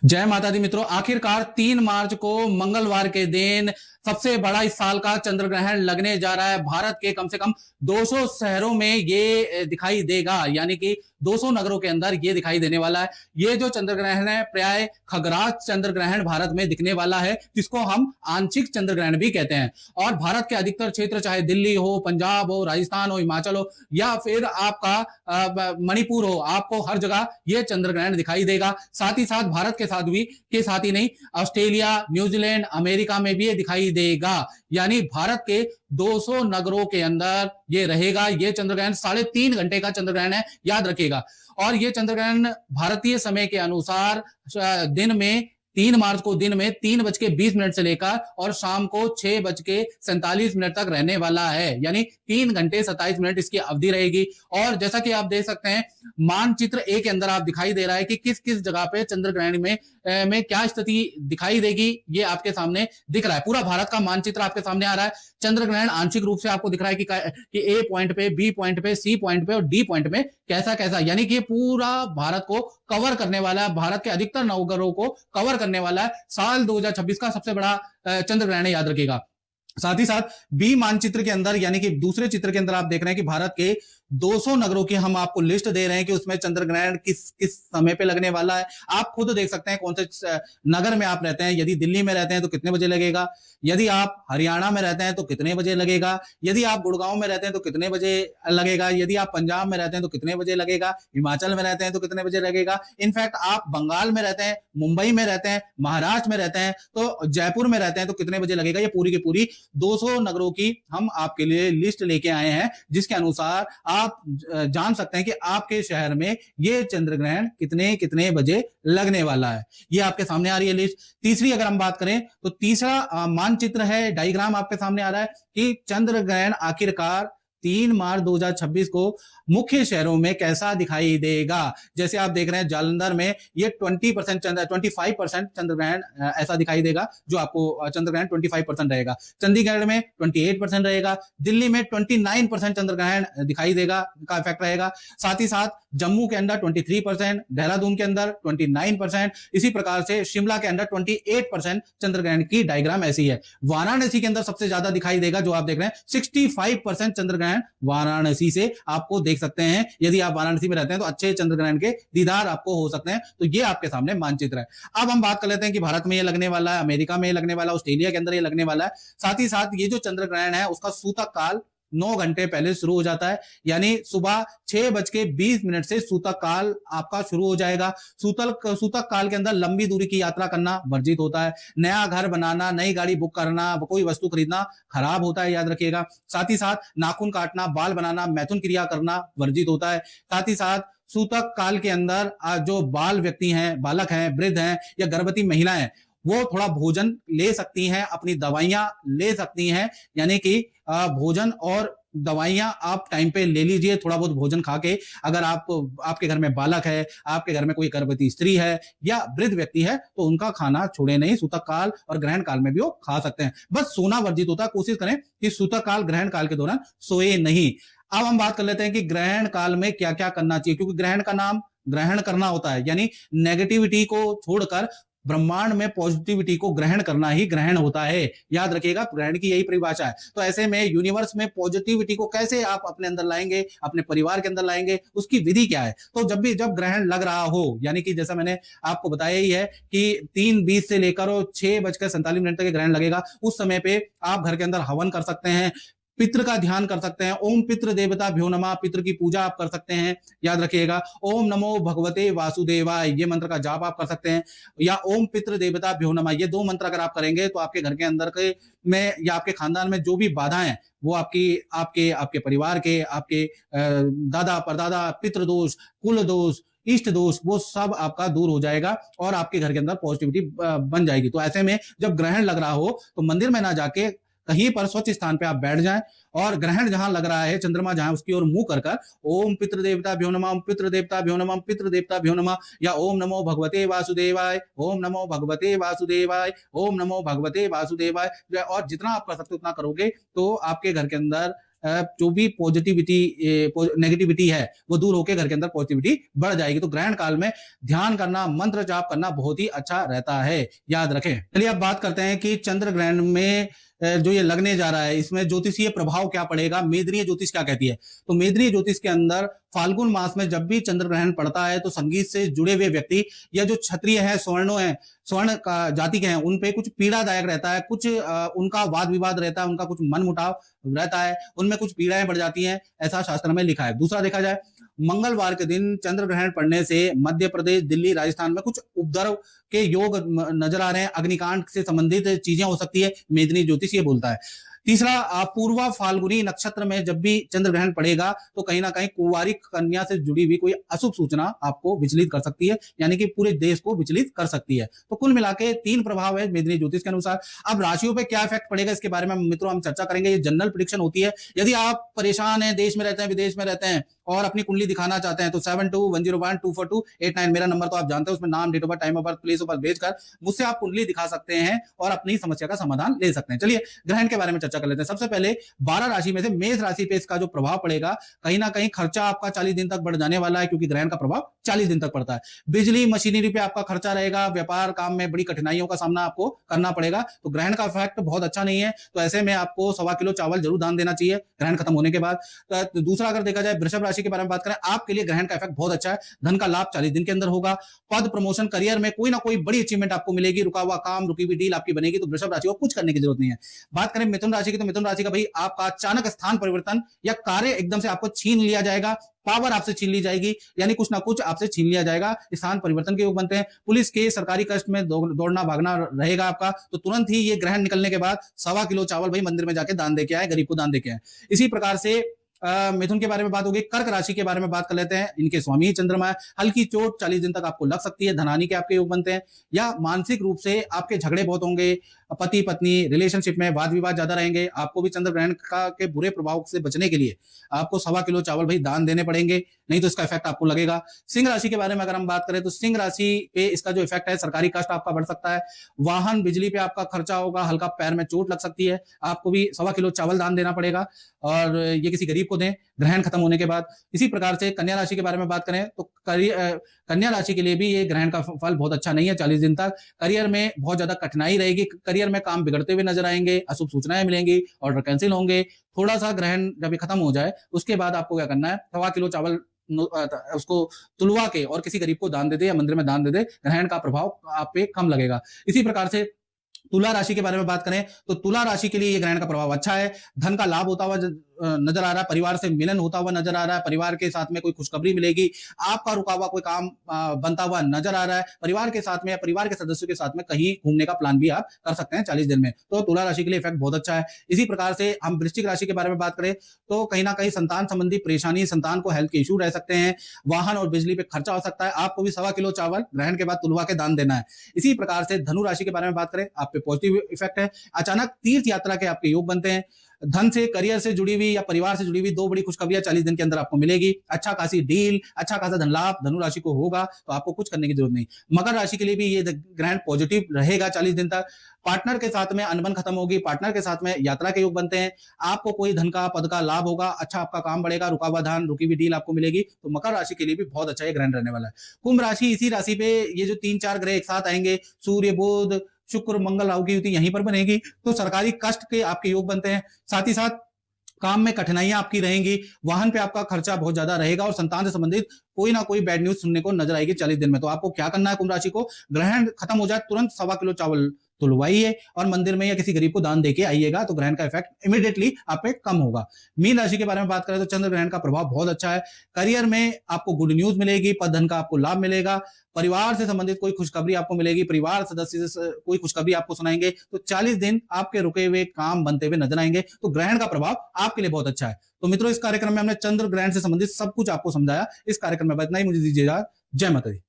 जय माता दी मित्रों, आखिरकार 3 मार्च को मंगलवार के दिन सबसे बड़ा इस साल का चंद्र ग्रहण लगने जा रहा है। भारत के कम से कम 200 शहरों में ये दिखाई देगा, यानी कि 200 नगरों के अंदर ये दिखाई देने वाला है। ये जो चंद्र ग्रहण है प्राय खगराज चंद्र ग्रहण भारत में दिखने वाला है, जिसको हम आंशिक चंद्र ग्रहण भी कहते हैं। और भारत के अधिकतर क्षेत्र, चाहे दिल्ली हो, पंजाब हो, राजस्थान हो, हिमाचल हो या फिर आपका मणिपुर हो, आपको हर जगह ये चंद्र ग्रहण दिखाई देगा। साथ ही साथ भारत के साथ ही नहीं, ऑस्ट्रेलिया, न्यूजीलैंड, अमेरिका में भी ये दिखाई देगा। यानी भारत के 200 नगरों के अंदर ये रहेगा। ये चंद्र ग्रहण 3.5 घंटे का चंद्र ग्रहण है, याद रखिएगा। और ये चंद्र ग्रहण भारतीय समय के अनुसार दिन में 3 मार्च को दिन में 3:20 से लेकर और शाम को 6:47 तक रहने वाला है। यानी 3 घंटे 27 मिनट इसकी अवधि रहेगी। और जैसा कि आप देख सकते हैं, मानचित्र ए के अंदर आप दिखाई दे रहा है कि किस किस जगह पे चंद्र ग्रहण में क्या स्थिति दिखाई देगी, ये आपके सामने दिख रहा है। पूरा भारत का मानचित्र आपके सामने आ रहा है। चंद्र ग्रहण आंशिक रूप से आपको दिख रहा है कि ए पॉइंट पे, बी पॉइंट पे, सी पॉइंट पे और डी पॉइंट में कैसा कैसा, यानी कि पूरा भारत को कवर करने वाला है, भारत के अधिकतर नगरों को कवर करने वाला है। साल 2026 का सबसे बड़ा चंद्र ग्रहण है, याद रखिएगा। साथ ही साथ बी मानचित्र के अंदर, यानी कि दूसरे चित्र के अंदर आप देख रहे हैं कि भारत के 200 नगरों की हम आपको लिस्ट दे रहे हैं कि उसमें चंद्र ग्रहण किस किस समय पे लगने वाला है। आप खुद देख सकते हैं कौन से नगर में आप रहते हैं। यदि दिल्ली में रहते हैं तो कितने बजे लगेगा, यदि आप हरियाणा में रहते हैं तो कितने बजे लगेगा, यदि आप गुड़गांव में रहते हैं तो कितने बजे लगेगा, यदि आप पंजाब में रहते हैं तो कितने बजे लगेगा, हिमाचल में रहते हैं तो कितने बजे लगेगा। इनफैक्ट आप बंगाल में रहते हैं, मुंबई में रहते हैं, महाराष्ट्र में रहते हैं तो जयपुर में रहते हैं तो कितने बजे लगेगा। ये पूरी की पूरी 200 नगरों की हम आपके लिए लिस्ट लेके आए हैं, जिसके अनुसार आप जान सकते हैं कि आपके शहर में ये चंद्र ग्रहण कितने कितने बजे लगने वाला है। ये आपके सामने आ रही है लिस्ट। तीसरी अगर हम बात करें तो तीसरा मानचित्र है, डायग्राम आपके सामने आ रहा है कि चंद्र ग्रहण आखिरकार 3 मार्च 2026 को मुख्य शहरों में कैसा दिखाई देगा। जैसे आप देख रहे हैं जालंधर में ये 25% चंद्र ग्रहण ऐसा दिखाई देगा, जो आपको चंद्र ग्रहण 25% रहेगा। चंडीगढ़ में 28% रहेगा, दिल्ली में 29% चंद्र ग्रहण दिखाई देगा का इफेक्ट रहेगा। साथ ही साथ जम्मू के अंदर 23%, देहरादून के अंदर 29%, इसी प्रकार से शिमला के अंदर 28% चंद्र ग्रहण की डायग्राम ऐसी है। वाराणसी के अंदर सबसे ज्यादा दिखाई देगा, जो आप देख रहे हैं 65% चंद्र ग्रहण वाराणसी से आपको देख सकते हैं। यदि आप वाराणसी में रहते हैं तो अच्छे चंद्र ग्रहण के दीदार आपको हो सकते हैं। तो ये आपके सामने मानचित्र है। अब हम बात कर लेते हैं कि भारत में ये लगने वाला है, अमेरिका में ये लगने वाला है, ऑस्ट्रेलिया के अंदर ये लगने वाला है। साथ ही साथ ये जो चंद्र ग्रहण है उसका सूतक काल 9 घंटे पहले शुरू हो जाता है, यानी सुबह 6:20 से सूतक काल आपका शुरू हो जाएगा। सूतक काल के अंदर लंबी दूरी की यात्रा करना वर्जित होता है। नया घर बनाना, नई गाड़ी बुक करना, कोई वस्तु खरीदना खराब होता है, याद रखिएगा। साथ ही साथ नाखून काटना, बाल बनाना, मैथुन क्रिया करना वर्जित होता है। साथ ही साथ सूतक काल के अंदर जो बाल व्यक्ति हैं, बालक हैं, वृद्ध हैं या गर्भवती महिलाएं, वो थोड़ा भोजन ले सकती हैं, अपनी दवाइयां ले सकती हैं। यानी कि भोजन और दवाइयां आप टाइम पे ले लीजिए, थोड़ा बहुत भोजन खा के। अगर आपके घर में बालक है, आपके घर में कोई गर्भवती स्त्री है या वृद्ध व्यक्ति है तो उनका खाना छोड़े नहीं। सूतक काल और ग्रहण काल में भी वो खा सकते हैं, बस सोना वर्जित होता है। कोशिश करें कि सूतक काल, ग्रहण काल के दौरान सोए नहीं। अब हम बात कर लेते हैं कि ग्रहण काल में क्या क्या करना चाहिए, क्योंकि ग्रहण का नाम ग्रहण करना होता है, यानी नेगेटिविटी को छोड़कर ब्रह्मांड में पॉजिटिविटी को ग्रहण करना ही ग्रहण होता है। याद रखिएगा, ग्रहण की यही परिभाषा है। तो ऐसे में यूनिवर्स में पॉजिटिविटी को कैसे आप अपने अंदर लाएंगे, अपने परिवार के अंदर लाएंगे, उसकी विधि क्या है। तो जब भी जब ग्रहण लग रहा हो, यानी कि जैसा मैंने आपको बताया ही है कि 3:20 से लेकर 6:47 तक ग्रहण लगेगा, उस समय पे आप घर के अंदर हवन कर सकते हैं, पितृ का ध्यान कर सकते हैं। ओम पितृ देवता भ्यो नमः, पितृ की पूजा आप कर सकते हैं, याद रखिएगा। ओम नमो भगवते वासुदेवाय, ये मंत्र का जाप आप कर सकते हैं, या ओम पितृ देवता भ्यो नमः, ये 2 मंत्र अगर आप करेंगे तो आपके घर के अंदर के में या आपके खानदान में जो भी बाधाएं वो आपके परिवार के, आपके दादा परदादा, पितृदोष, कुल दोष, इष्ट दोष, वो सब आपका दूर हो जाएगा और आपके घर के अंदर पॉजिटिविटी बन जाएगी। तो ऐसे में जब ग्रहण लग रहा हो तो मंदिर में ना जाके कहीं पर स्वच्छ स्थान पे आप बैठ जाएं और ग्रहण जहां लग रहा है, चंद्रमा जहां, उसकी ओर मुंह कर ओम पितृ देवता भ्यो नमः, ओम पितृ देवता भ्यो नमः, पितृ देवता भ्यो नमः, या ओम नमो भगवते वासुदेवाय, ओम नमो भगवते वासुदेवाय, ओम नमो भगवते वासुदेवाय। और जितना आप कर सकते उतना करोगे तो आपके घर के अंदर जो भी पॉजिटिविटी नेगेटिविटी है वो दूर होकर घर के अंदर पॉजिटिविटी बढ़ जाएगी। तो ग्रहण काल में ध्यान करना, मंत्र जाप करना बहुत ही अच्छा रहता है, याद रखें। चलिए अब बात करते हैं कि चंद्र ग्रहण में जो ये लगने जा रहा है इसमें ज्योतिषीय प्रभाव क्या पड़ेगा, मेदनीय ज्योतिष क्या कहती है। तो मेदनीय ज्योतिष के अंदर फाल्गुन मास में जब भी चंद्र ग्रहण पड़ता है तो संगीत से जुड़े हुए व्यक्ति या जो क्षत्रिय है, स्वर्ण का जाति के हैं, उन पे कुछ पीड़ादायक रहता है, कुछ उनका वाद विवाद रहता है, उनका कुछ मन मुटाव रहता है, उनमें कुछ पीड़ाएं बढ़ जाती हैं, ऐसा शास्त्र में लिखा है। दूसरा देखा जाए, मंगलवार के दिन चंद्र ग्रहण पड़ने से मध्य प्रदेश, दिल्ली, राजस्थान में कुछ उपद्रव के योग नजर आ रहे हैं, अग्निकांड से संबंधित चीजें हो सकती है, मेदिनी ज्योतिष ये बोलता है। तीसरा, पूर्वा फाल्गुनी नक्षत्र में जब भी चंद्र ग्रहण पड़ेगा तो कहीं ना कहीं कुंवारिक कन्या से जुड़ी हुई कोई अशुभ सूचना आपको विचलित कर सकती है, यानी कि पूरे देश को विचलित कर सकती है। तो कुल मिला के 3 प्रभाव है मेदिनी ज्योतिष के अनुसार। अब राशियों पे क्या इफेक्ट पड़ेगा इसके बारे में मित्रों हम चर्चा करेंगे। ये जनरल प्रेडिक्शन होती है। यदि आप परेशान हैं, देश में रहते हैं, विदेश में रहते हैं और अपनी कुंडली दिखाना चाहते हैं तो 7210124289 मेरा नंबर तो आप जानते हैं, उसमें नाम, date of birth, time of birth, place of birth भेजकर मुझसे आप कुंडली दिखा सकते हैं और अपनी समस्या का समाधान ले सकते हैं। चलिए ग्रहण के बारे में चर्चा कर लेते हैं। सबसे पहले 12 राशि में से मेष राशि पे इसका जो प्रभाव पड़ेगा, कहीं ना कहीं खर्चा आपका 40 दिन तक बढ़ जाने वाला है, क्योंकि ग्रहण का प्रभाव 40 दिन तक पड़ता है। बिजली मशीनरी पे आपका खर्चा रहेगा, व्यापार काम में बड़ी कठिनाइयों का सामना आपको करना पड़ेगा। तो ग्रहण का इफेक्ट बहुत अच्छा नहीं है, तो ऐसे में आपको 1.25 किलो चावल जरूर दान देना चाहिए ग्रहण खत्म होने के बाद। तो दूसरा अगर देखा जाए वृषभ राशि के बारे में बात करें, आपके लिए ग्रहण का इफेक्ट बहुत अच्छा है। धन का लाभ 40 दिन के अंदर होगा। पद प्रमोशन, करियर में कोई ना कोई बड़ी अचीवमेंट आपको मिलेगी, रुका हुआ काम, रुकी हुई डील आपकी बनेगी। तो वृषभ राशि को कुछ करने की जरूरत नहीं है। बात करें मिथुन राशि की, तो मिथुन राशि का भाई आपका अचानक स्थान परिवर्तन या कार्य एकदम से आपको छीन लिया जाएगा, पावर आपसे छीन ली जाएगी, यानी कुछ ना कुछ आपसे छीन लिया जाएगा। स्थान परिवर्तन के योग बनते हैं। पुलिस के सरकारी कष्ट में दौड़ना भागना रहेगा आपका, तो तुरंत ही ये ग्रहण निकलने के बाद 1.25 किलो चावल भाई मंदिर में जाके दान देके आए, गरीब को दान देके आए। इसी प्रकार से मिथुन के बारे में बात होगी। कर्क राशि के बारे में बात कर लेते हैं। इनके स्वामी चंद्रमा है। हल्की चोट 40 दिन तक आपको लग सकती है। धनहानि के आपके योग बनते हैं, या मानसिक रूप से आपके झगड़े बहुत होंगे, पति पत्नी रिलेशनशिप में वाद विवाद ज्यादा रहेंगे। आपको भी चंद्र ग्रहण का के बुरे प्रभाव से बचने के लिए आपको 1.25 किलो चावल भाई दान देने पड़ेंगे, नहीं तो इसका इफेक्ट आपको लगेगा। सिंह राशि के बारे में अगर हम बात करें तो सिंह राशि पे इसका जो इफेक्ट है, सरकारी कष्ट आपका बढ़ सकता है, वाहन बिजली पे आपका खर्चा होगा, हल्का पैर में चोट लग सकती है। आपको भी 1.25 किलो चावल दान देना पड़ेगा और ये किसी गरीब को दें ग्रहण खत्म होने के बाद। इसी प्रकार से कन्या राशि के बारे में बात करें तो कन्या राशि के लिए भी ये ग्रहण का फल बहुत अच्छा नहीं है 40 दिन तक। करियर में बहुत ज्यादा कठिनाई रहेगी, करियर में काम बिगड़ते हुए नजर आएंगे, अशुभ सूचनाएं मिलेंगी, ऑर्डर कैंसिल होंगे। थोड़ा सा ग्रहण जब ये खत्म हो जाए उसके बाद आपको क्या करना है, 1.25 किलो चावल उसको तुलवा के और किसी गरीब को दान दे दे या मंदिर में दान दे दे, ग्रहण का प्रभाव आप पे कम लगेगा। इसी प्रकार से तुला राशि के बारे में बात करें तो तुला राशि के लिए ये ग्रहण का प्रभाव अच्छा है। धन का लाभ होता हुआ नजर आ रहा है, परिवार से मिलन होता हुआ नजर आ रहा है, परिवार के साथ में कोई खुशखबरी मिलेगी, आपका रुका हुआ कोई काम बनता हुआ नजर आ रहा है, परिवार के साथ में या परिवार के सदस्यों के साथ में कहीं घूमने का प्लान भी आप कर सकते हैं 40 दिन में। तो तुला राशि के लिए इफेक्ट बहुत अच्छा है। इसी प्रकार से हम वृश्चिक राशि के बारे में बात करें तो कहीं ना कहीं संतान संबंधी परेशानी, संतान को हेल्थ के इश्यू रह सकते हैं, वाहन और बिजली पे खर्चा हो सकता है। आपको भी 1.25 किलो चावल ग्रहण के बाद तुलवा के दान देना है। इसी प्रकार से धनु राशि के बारे में बात करें, आप पे पॉजिटिव इफेक्ट है। अचानक तीर्थ यात्रा के आपके योग बनते हैं। धन से, करियर से जुड़ी हुई या परिवार से जुड़ी हुई 2 बड़ी खुशखबरियां 40 दिन के अंदर आपको मिलेगी। अच्छा खासी डील, अच्छा खासा धन लाभ धनु राशि को होगा, तो आपको कुछ करने की जरूरत नहीं। मकर राशि के लिए भी ये ग्रहण पॉजिटिव रहेगा 40 दिन तक। पार्टनर के साथ में अनबन खत्म होगी, पार्टनर के साथ में यात्रा के योग बनते हैं। आपको कोई धन का, पद का लाभ होगा, अच्छा आपका काम बढ़ेगा, रुका हुआ धन, रुकी हुई डील आपको मिलेगी। तो मकर राशि के लिए भी बहुत अच्छा ये ग्रहण रहने वाला है। कुंभ राशि, इसी राशि पे ये जो 3-4 ग्रह एक साथ आएंगे, सूर्य, बुध, शुक्र, मंगल, राहु की युति यहीं पर बनेगी, तो सरकारी कष्ट के आपके योग बनते हैं। साथ ही साथ काम में कठिनाइयां आपकी रहेंगी, वाहन पे आपका खर्चा बहुत ज्यादा रहेगा और संतान से संबंधित कोई ना कोई बैड न्यूज सुनने को नजर आएगी 40 दिन में। तो आपको क्या करना है, कुंभ राशि को ग्रहण खत्म हो जाए तुरंत 1.25 किलो चावल तुलवाइए और मंदिर में या किसी गरीब को दान देके आइएगा, तो ग्रहण का इफेक्ट इमीडिएटली आप पे कम होगा। मीन राशि के बारे में बात करें तो चंद्र ग्रहण का प्रभाव बहुत अच्छा है। करियर में आपको गुड न्यूज मिलेगी, पद धन का आपको लाभ मिलेगा, परिवार से संबंधित कोई खुशखबरी आपको मिलेगी, परिवार सदस्य से कोई खुशखबरी आपको सुनाएंगे। तो 40 दिन आपके रुके हुए काम बनते हुए नजर आएंगे, तो ग्रहण का प्रभाव आपके लिए बहुत अच्छा है। तो मित्रों, इस कार्यक्रम में हमने चंद्र ग्रहण से संबंधित सब कुछ आपको समझाया। इस कार्यक्रम में इतना ही, मुझे दीजिएगा। जय माता दी।